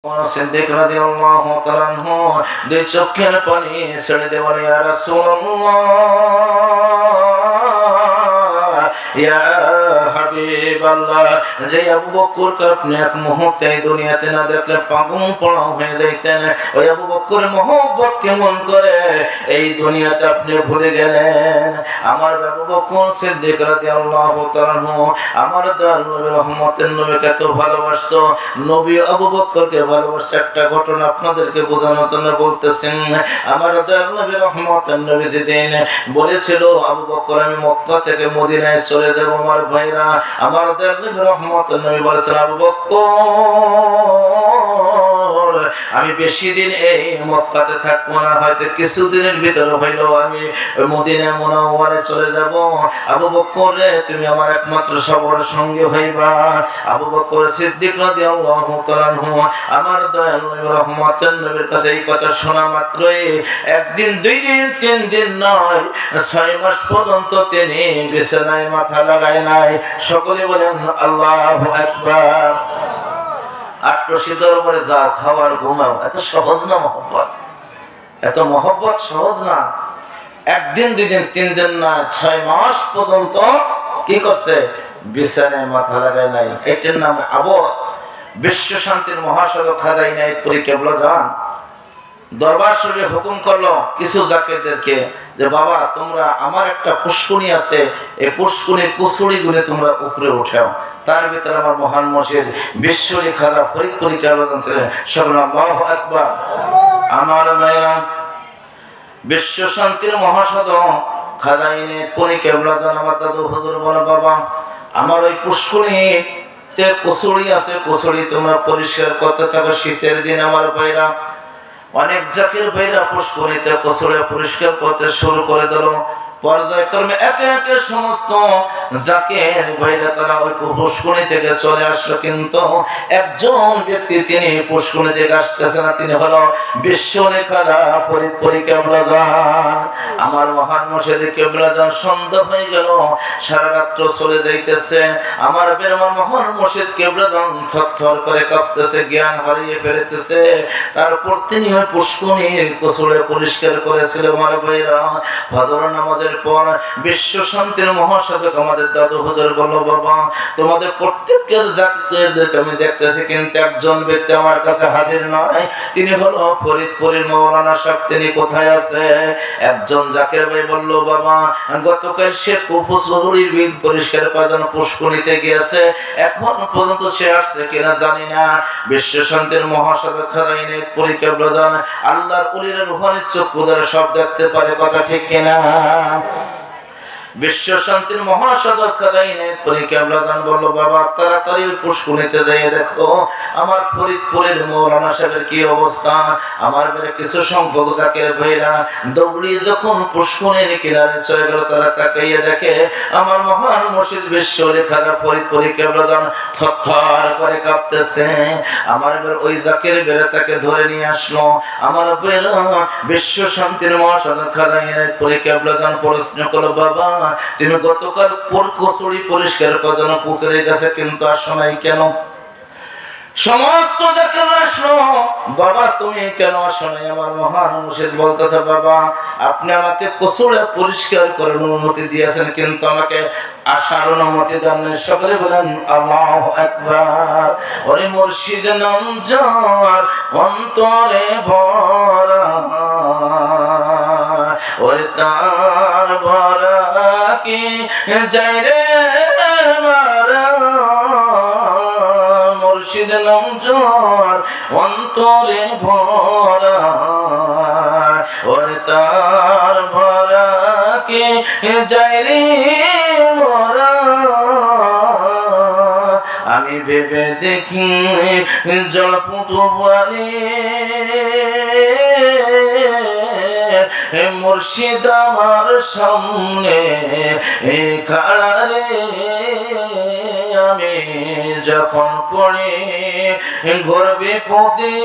সিদ্দিক রাদিয়াল্লাহু তাআলা আনহু দুই চোখের পানি ছেড়ে দিয়ে বলে, ইয়া রাসূলুল্লাহ, ইয়া হাবিবাল্লাহ, যে আবু বকরকে আপনি এক মুহূর্তে এই দুনিয়াতে না দেখলে পাগল পড়া হয়ে যাইতেন, ওই আবু বকরের মহব্বত কেমন করে এই দুনিয়াতে আপনি ভুলে গেলেন। আমার আবু বকর সিদ্দিক রাদিয়াল্লাহু তাআলা আনহু আমার দয়াল নবী রহমতের নবীকে এত ভালোবাসতো। নবী আবু বকরকে ভালোবাসে একটা ঘটনা আপনাদেরকে বোঝানোর জন্য বলতেছেন। আমার দয়াল নবী রহমতের নবী যেদিন বলেছিল আবু বকর আমি মক্কা থেকে মদিনায় চলে যাব, আমার ভাইরা, আমার দয়াল নবী রহমতের নবী বলেছেন আবু বকর আমি বেশি দিন এই মক্কাতে থাকবো না, হয়তো কিছুদিনের ভিতরে হইলেও আমি মদিনা মুনাওয়ারায় চলে যাব। আবু বকর রে, তুমি আমার একমাত্র সবর সঙ্গে হইবা। আবু বকর সিদ্দিক রাদিয়াল্লাহু তাআলা আনহু আমার দয়াল নবী রহমতের নবীর কাছে এই কথা শোনা মাত্রই একদিন, দুই দিন, তিন দিন নয়, 6 মাস পর্যন্ত তিনি বিছানায় মাথা লাগায় নাই। সকলে বলেন আল্লাহু আকবার। আট্রসি দরবারে যা খাওয়ার ঘুমাও, এত সহজ না মহব্বত, এত মহব্বত সহজ না। একদিন, দুই দিন, তিন দিন না, 6 মাস পর্যন্ত কি করছে? বিছানায় মাথা লাগায় নাই। এটার নাম আবদ। বিশ্ব শান্তির মহাসাগর খাজা ইনায়েতপুরী কেবলা যান দরবার শরীফে হুকুম করলো কিছু জাকিরদেরকে যে বাবা তোমরা আমার একটা পুষ্কুনি আছে, এই পুষ্কুনির কুচুড়ি গুলে তোমরা উপরে উঠাও। তার ভিতরে আমার মহান মসজিদ বিশ্বরী খাজা ফরিদপুরী কেবলা যান ছিলেন। আল্লাহু আকবার। আমার ভাইরা, বিশ্ব শান্তির মহাসাগর খাজা ইনায়েতপুরী কেবলা যান আমার দাদু হুজুর বলে বাবা আমার ওই পুষ্কুনিতে কচুরি আছে, কচুরি তোমরা পরিষ্কার করতে থাকো। শীতের দিন আমার ভাইরা, অনেক জাকির ভাইরা পুষ্কুনিতে কচুরি পরিষ্কার করতে শুরু করে দিল। পর্যায়ক্রমে একে একে সমস্ত জাকির ভাইরা তারা ওই পুষ্কুনি থেকে চলে আসলো, কিন্তু একজন ব্যক্তি তিনি পুষ্কুনি থেকে আসতেছে না, তিনি হলো বিশ্বরী খাজা ফরিদপুরী কেবলা যান। আমার মহান মসজিদে কেবলা যান সন্ধ্যা হয়ে গেল, সারা রাত্র চলে যাইতেছে। আমার মহান মসজিদ কেবলা যান থরথর করে কাঁপতেছে, জ্ঞান হারিয়ে ফেলতেছে। তারপর তিনি ওই পুষ্কুনির কচুরি পরিষ্কার করেছিল। আমার ভাইরা, ফজর নামাজের পর বিশ্ব শান্তির মহাসাগর আমাদের দাদু হুজুর বলল বাবা তোমাদের প্রত্যেকের জাকিরদেরকে আমি দেখতেছি, কিন্তু একজন ব্যক্তি আমার কাছে হাজির নয়, তিনি হলো ফরিদপুরের মাওলানা সাহেব, তিনি কোথায় আছে? একজন জাকির ভাই বলল বাবা গতকাল সে কুফুসুরির বিল পরিষ্কার করার জন্য পুষ্কুনিতে গিয়েছে, এখন পর্যন্ত সে আসছে কিনা জানি না। বিশ্ব শান্তির মহাসাগর খাজা ইনায়েতপুরী কেবলা যান আল্লাহর ওলির রূহানি চক্ষু দ্বারা সব দেখতে পারে, কথা ঠিক কিনা? বিশ্ব শান্তির মহাসাগর খাজা ইনায়েতপুরী কেবলা যান বলল বাবা তাড়াতাড়ি পুষ্কুনিতে যাই দেখো আমার ফরিদপুরের মাওলানা সাহেবের কি অবস্থা। আমার বেলা কিছু সংখ্যক জাকির ভাইরা দৌড়িয়ে যখন পুষ্কুনির কিনারে চলে গেল, তারা তাকাইয়ে দেখে আমার মহান মসজিদ বিশ্বরী খাজা ফরিদপুরী কেবলা যান থরথর করে কাঁপতেছে। আমার ওই জাকির বেলা তাকে ধরে নিয়ে আসলো। আমার বেলা বিশ্ব শান্তির মহাসাগর খাজা ইনায়েতপুরী কেবলা যান প্রশ্ন করলো বাবা তুমি গতকাল কচুরি পরিষ্কার করার জন্য পুকুরে গেছে, কিন্তু আসো নাই কেন? সমস্ত জাকিররা আসলো, বাবা তুমি কেন আসো নাই? আমার মহান মুর্শিদ বলতেছে বাবা আপনি আমাকে কচুরি পরিষ্কার করার অনুমতি দিয়েছেন, কিন্তু আমাকে আসার অনুমতি দেন নাই। সকলে বলেন আল্লাহু আকবার। ওরে মুর্শিদ নাম যার অন্তরে ভরা, ওরে তার ভরা কি যাই রে মারা, মুর্শিদ নাম যার অন্তরে ভরা, ওরে তার ভরা কি যাই রে মরা। আমি ভেবে দেখি জলপুটু বলে মুর্শিদ আমার সামনে খাড়া রে, আমি যখন পড়ে ঘোর বিপদে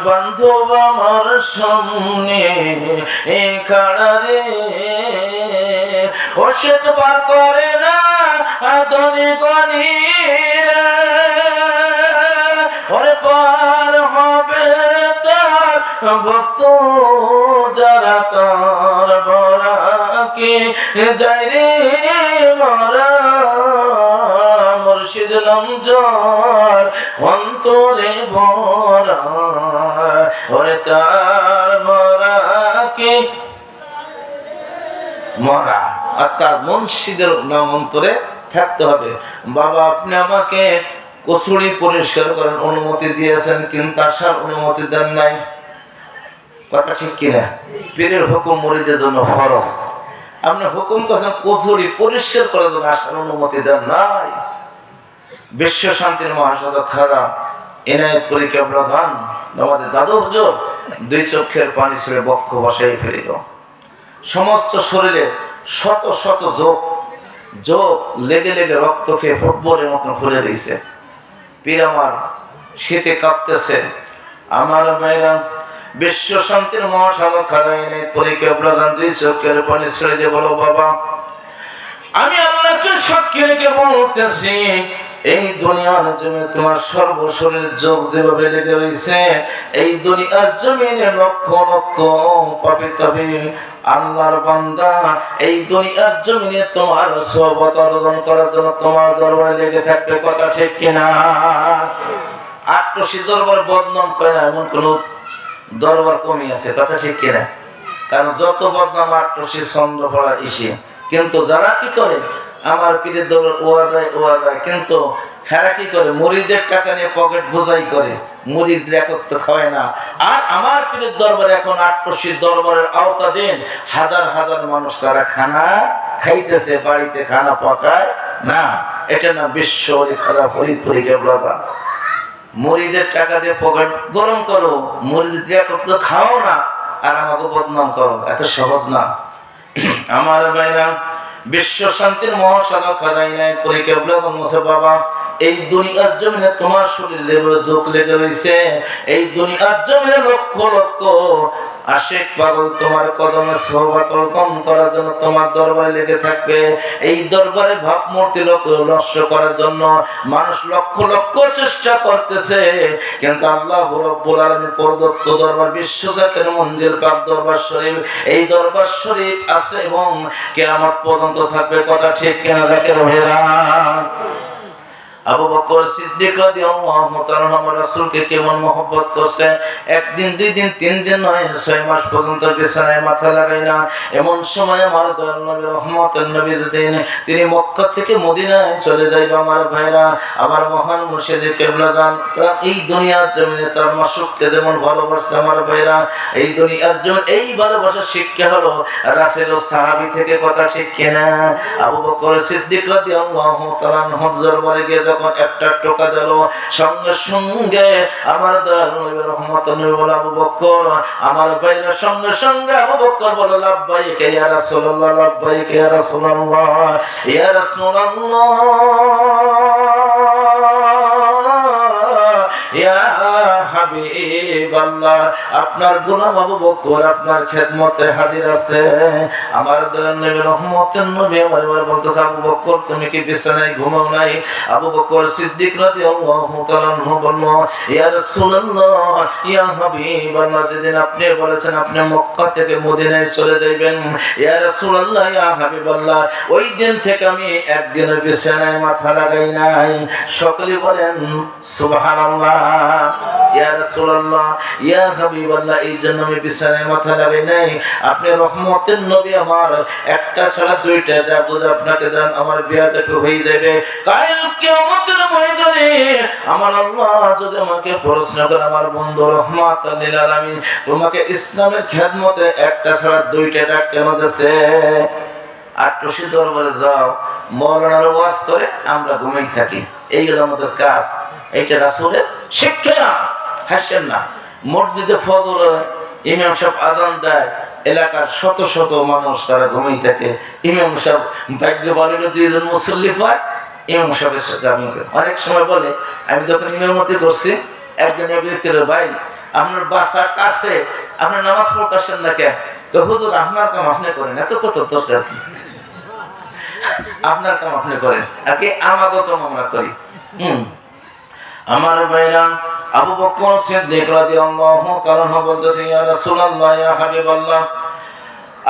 বান্ধব আমার সামনে খাড়া রে, ও সে তো পার করে না ধনী গণীরা ভক্ত যারা তার বরাকে যায় রে মরা মুর্শিদ লমজর অন্তরে ভরা ওরে তার বরাকে মরা আর তার মুর্শিদের নাম অন্তরে থাকতে হবে। বাবা আপনি আমাকে কচুরি পরিষ্কার করার অনুমতি দিয়েছেন কিন্তু আসার অনুমতি দেন নাই, কথা ঠিক কিনা? পীরের হুকুম মুরিদের জন্য ফরজ, আপনি হুকুম করছেন কচুরি পরিষ্কার করার জন্য, আসার অনুমতি দেন নাই। বিশ্ব শান্তির মহাসাধক খাজা এনায়েতপুরী কেবলা ধান আমাদের দাদু হুজুর দুই চোখের পানি ছেড়ে বক্ষ বসাই ফেলিল। সমস্ত শরীরে শত শত যোগ লেগে লেগে রক্ত খেয়ে ফুটবলের মতন ফুলে দিয়েছে। পীর আমার শীতে কাঁপতেছে। আমার ভাইরা বিশ্ব শান্তির মহাসাধক খাজা এনায়েতপুরী কেবলা ধান দুই চোখের পানি ছেড়ে দিয়ে বলো বাবা আমি আল্লাহকে সাক্ষী রেখে বলতেছি এই দুনিয়ার জমিনে তোমার সর্বশরীর যোগ যেভাবে লেগে রয়েছে, এই দুনিয়ার জমিনে লক্ষ লক্ষ পাপী তাপী আল্লাহর বান্দা এই দুনিয়ার জমিনে তোমার সোহবত অর্জন করার জন্য তোমার দরবারে লেগে থাকবে, কথা ঠিক কিনা? আটশি দরবার বদনাম করে না এমন কোন দরবার কমই আছে, কথা ঠিক কিনা? কারণ যত বদনাম আটশি চন্দ্র পড়া ইসে, কিন্তু যারা কি করে আমার পীরের দরবার ওয়া যায় কিন্তু হেরা কি করে মুরিদের টাকা নিয়ে পকেট বোঝাই করে, মুরিদদের একত্র খাওয়ায় না। আর আমার পীরের দরবারে এখন আটশির দরবারের আওতাধীন হাজার হাজার মানুষ তারা খানা খাইতেছে, বাড়িতে খানা পাকায় না। এটা না বিশ্ব খাজা ফরিদপুরী কেবলা ধান। মুরিদের টাকা দিয়ে পকেট গরম করো, মুরিদের একত্র খাও না আর আমাকে বদনাম করো, এত সহজ না। আমার ভাইরা বিশ্ব শান্তির মহাসাধক খাজা এনায়েতপুরী কেবলা ধান বলছে বাবা এই দুনিয়ার জমিনে তোমার শরীরে যোগ লেগে রয়েছে, এই দুনিয়ার জমিনে লক্ষ লক্ষ আশিক পাগল তোমার কদমে সোহবত অর্জন করার জন্য তোমার দরবারে লেগে থাকবে। এই দরবারে ভাবমূর্তি নষ্ট করার জন্য মানুষ লক্ষ লক্ষ চেষ্টা করতেছে, কিন্তু আল্লাহ রাব্বুল আলামিন প্রদত্ত দরবার বিশ্বজাকের মঞ্জিল পাক দরবার শরীফ, এই দরবার শরীফ আছে এবং কিয়ামত পর্যন্ত থাকবে, কথা ঠিক কিনা? দেখে রহেরা আবু বকর সিদ্দিক রাদিয়াল্লাহু তাআলা আমার রাসূলকে কেমন মহব্বত করছে, একদিন দুই দিন তিন দিন নয় 6 মাস পর্যন্ত বিছানায় মাথা লাগাই না। এমন সময় আমার দয়াল নবী রহমতুল নবী দিন তিনি মক্কা থেকে মদিনায় চলে যাইবে। আমার ভাইরা আমার মহান মুর্শিদ কেবলা ধান এই দুনিয়ার জমিনে তার মাসুককে যেমন ভালোবাসছে, আমার ভাইরা এই দুনিয়ার জমিনে এই ভালোবাসার শিক্ষা হলো রাসূল ও সাহাবী থেকে, কথা ঠিক কিনা? আবু বকর সিদ্দিক রাদিয়াল্লাহু তাআলা দরবারে গিয়ে যখন একটা টোকা দিল সঙ্গে সঙ্গে আমার দয়াল নবী রহমতুল্লাহ নবী বলে আবু বকর আমার ভাইরা সঙ্গে সঙ্গে আবু বকর বলে লাব্বাইক ইয়া রাসূলুল্লাহ, লাব্বাইক ইয়া রাসূলুল্লাহ, ইয়া রাসূলুল্লাহ, ইয়া হাবিবাল্লাহ আপনার গোলাম আবু বকর আপনার খেদমতে হাজির আছে। আমার দয়াল নবী রহমতের নবী আমার বলতেছে আবু বকর তুমি কি বিছানায় ঘুমাও নাই? আবু বকর সিদ্দিক রাদিয়াল্লাহু তাআলা আনহু বলল ইয়া রাসূলুল্লাহ, ইয়া হাবিবাল্লাহ যেদিন আপনি বলেছেন আপনি মক্কা থেকে মদিনায় চলে যাবেন, ইয়া রাসূলুল্লাহ, ইয়া হাবিবাল্লাহ ওই দিন থেকে আমি একদিনও বিছানায় মাথা লাগাই নাই। সকলে বলেন সুবহানাল্লাহ। ইয়া রাসূলুল্লাহ, ইয়া হাবিবাল্লাহ এই জন্য আমি বিছানায় মাথা লাগাই নাই। আপনি রহমতের নবী আমার একটা ছাড়া দুইটা যা যদি আপনাকে দেন আমার বিয়াটাকে হয়ে যাবে। কাল কিয়ামতের ময়দানে আমার আল্লাহ যদি আমাকে প্রশ্ন করে আমার বন্ধু রহমাতুল লিল আলামিন তোমাকে ইসলামের খেদমতে একটা ছাড়া দুইটা ডাক কেন দিয়েছে? আটশি দরবারে যাও মওলানার ওয়াজ করে আমরা ঘুমিয়ে থাকি, এইগুলো আমাদের কাজ। এইটা রাসূলের শিক্ষা না, হাসেন না। মসজিদে ফজর ইমাম সাহেব আযান দেয়, এলাকার শত শত মানুষ তারা ঘুমিয়ে থাকে। ইমাম সাহেব ভাগ্য ভালো দুইজন মুসল্লি পায়, ইমাম সাহেবের সাথে আমি অনেক সময় বলে আমি যখন ইমামতি করছি একজন ব্যক্তির ভাই আপনার বাসা কাছে আপনার নামাজ পড়তে আসেন না কেন? হুজুর আপনার কাম আপনি করেন, এত কত দরকার কি? আপনার কাম আপনি করেন আর কি আমাকে কাম আমরা করি। আমার ভাইরা আবু বকর সিদ্দিক রাদিয়াল্লাহু তাআলা বলতেছেন, ইয়া রাসূলুল্লাহ, ইয়া হাবিবাল্লাহ,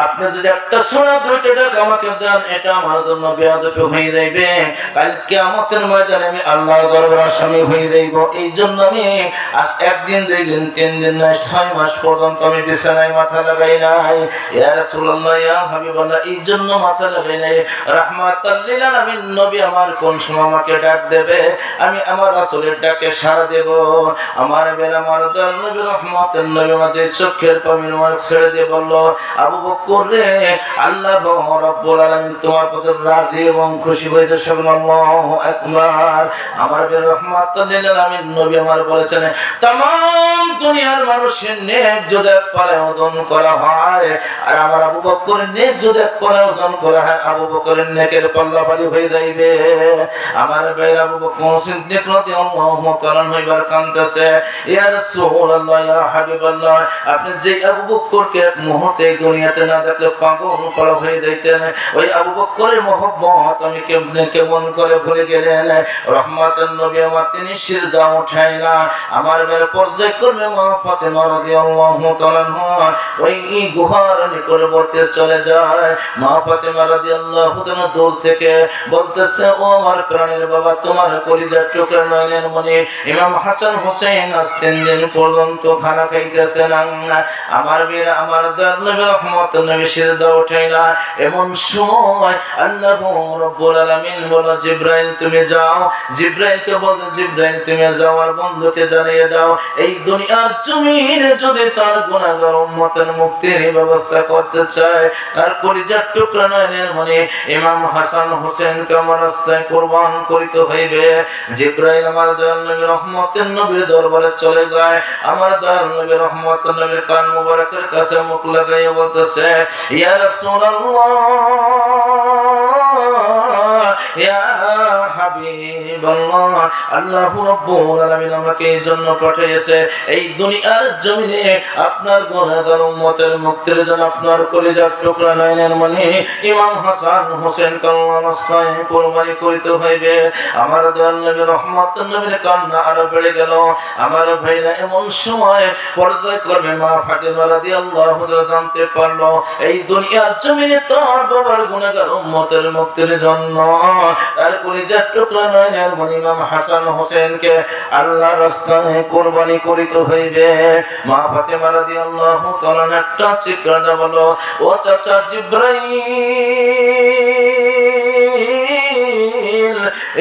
আপনি যদি একটা সোনা দুইটা টাকা আমাকে দেন, এটা আমার জন্য বেয়াদবি হয়ে যাইবে। কাল কিয়ামতের ময়দানে আমি আল্লাহর দরবারে আসামি হয়ে যাইব। এই জন্য আমি আজ একদিন, দুই দিন, তিন দিন নয়, 6 মাস পর্যন্ত আমি বিছানায় মাথা লাগাই নাই। ইয়া রাসূলুল্লাহ, ইয়া হাবিবাল্লাহ, এই জন্য মাথা লাগাই নাই। রাহমাতাল লিল আলামিন নবী আমার কোন সময় আমাকে ডাক দেবে, আমি আমার রাসূলের ডাকে সাড়া দেব। আমার বেলা আমার দয়াল নবী রহমতের নবী আমাদের চোখের পানি ছেড়ে দিয়ে বলল, আবু করে আল্লাহ রাব্বুল আলামিন তোমার প্রতি রাজি এবং খুশি হয়েছে। সুবহানাল্লাহু আকবার। আমার রহমাতুল লিল আলামিন নবী আমার বলেছেন, तमाम দুনিয়ার মানুষের নেক যদি এক পালে ওজন করা হয়, আর আমার আবু বকরের নেক যদি এক পালে ওজন করা হয়, আবু বকরের নেকের পাল্লা ভারী হয়ে যাইবে। আমার ভাই আবু বকর সিদ্দিক রাদিয়াল্লাহু তাআলা হইবার কাঁদতেছে, ইয়া রাসূলুল্লাহ, ইয়া হাবিবাল্লাহ, আপনি যে আবু বকরকে এক মুহূর্তে দুনিয়াতে না দেখলে পাগল করা হয়ে যাইতেন, ওই আবু বকরের মহব্বত আমি কেমন করে ভুলে গেলেন। রহমাতুন নবী আমার তিনি সিজদা উঠায় না। আমার বেলা পর্যায় করবে মা ফাতেমা রাদিয়াল্লাহু তাআলা ওই গুহার নিকটবর্তী চলে যায়। মা ফাতেমা রাদিয়াল্লাহু তাআলা দূর থেকে বলতেছে, ও আমার প্রাণের বাবা, তোমার কলিজার টুকরা নয়নের মনি ইমাম হাসান হোসেন আজ 3 দিন পর্যন্ত খানা খাইতেছে না। আমার বীর আমার দয়াল নবী রহমাতুন নবী সিজদা উঠায় না। এমন সময় আল্লাহ রাব্বুল আলামিন বলে, জিবরাইল তুমি যাও। জিবরাইলকে বলে, জিবরাইল তুমি যাও আর বন্ধুকে জানিয়ে দাও, এই দুনিয়ার জমিনে যদি তার গুনাহগার উম্মতের মুক্তির ব্যবস্থা করতে চায়, তার কলিজার টুকরা নয়নের মনি ইমাম হাসান হোসেনকে আমার রাস্তায় কুরবান করিতে হইবে। জিবরাইল আমার দয়াল নবী রহমতের নবীর দরবারে চলে যায়। আমার দয়াল নবী রহমতের নবীর কান মুবারকের কাছে মুখ লাগাইয়া বলতেছে, ইয়া রাসূলুল্লাহ, ইয়া হাবিবাল্লাহ, আল্লাহ রাব্বুল আলামিন আমাকে এই জন্য পাঠিয়েছে, এই দুনিয়ার জমিনে আপনার গুনাহগার উম্মতের মুক্তির জন্য আপনার কলিজার টুকরা নয়নের মনি ইমাম হাসান হোসেন আল্লাহর রাস্তায় কুরবানি করিতে হইবে। আমার দয়াল নবী রহমতুল নবীর কান্না আরো বেড়ে গেল। আমার ভাইরা এমন সময় পর্যায় করবে মা ফাতেমা রাদিয়াল্লাহু তাআলা জানতে পারলো, এই দুনিয়ার জমিনে তার বাবার গুনাহগার উম্মতের মুক্তির জন্য তার কলিজার টুকরা নয়নের মনি ইমাম হাসান হোসেনকে আল্লাহর রাস্তায় কুরবানি করিতে হইবে। মা ফাতেমা রাদিয়াল্লাহু তাআলা একটা চিৎকার দিয়ে বলল, ও চাচা জিবরাইল,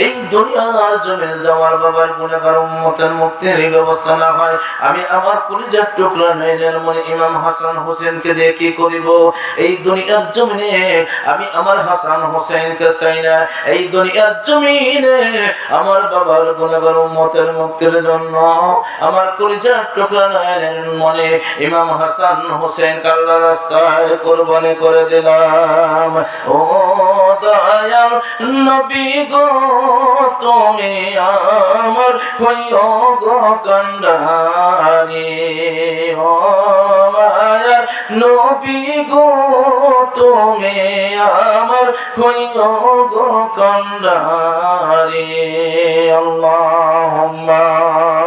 এই দুনিয়ার জমিনে যাওয়ার বাবার গুনাহগার উম্মতের মুক্তির ব্যবস্থা না হয়, আমি আমার কলিজার টুকরা নয়নের মনি ইমাম হাসান হোসেনকে দিয়ে কি করিব? এই দুনিয়ার জমিনে আমি আমার হাসান হোসেনকে চাই না। এই দুনিয়ার জমিনে আমার বাবার গুনাহগার উম্মতের মুক্তির জন্য আমার কলিজার টুকরা নয়নের মনি ইমাম হাসান হোসেন আল্লাহর রাস্তায় কুরবানি করে দিলাম। ও দয়াল নবী গো, তুমি আমার হইও গো কান্ডারি। ও মায়ার নবী গো, তুমি আমার হইও গো কান্ডারি। আল্লাহুম্মা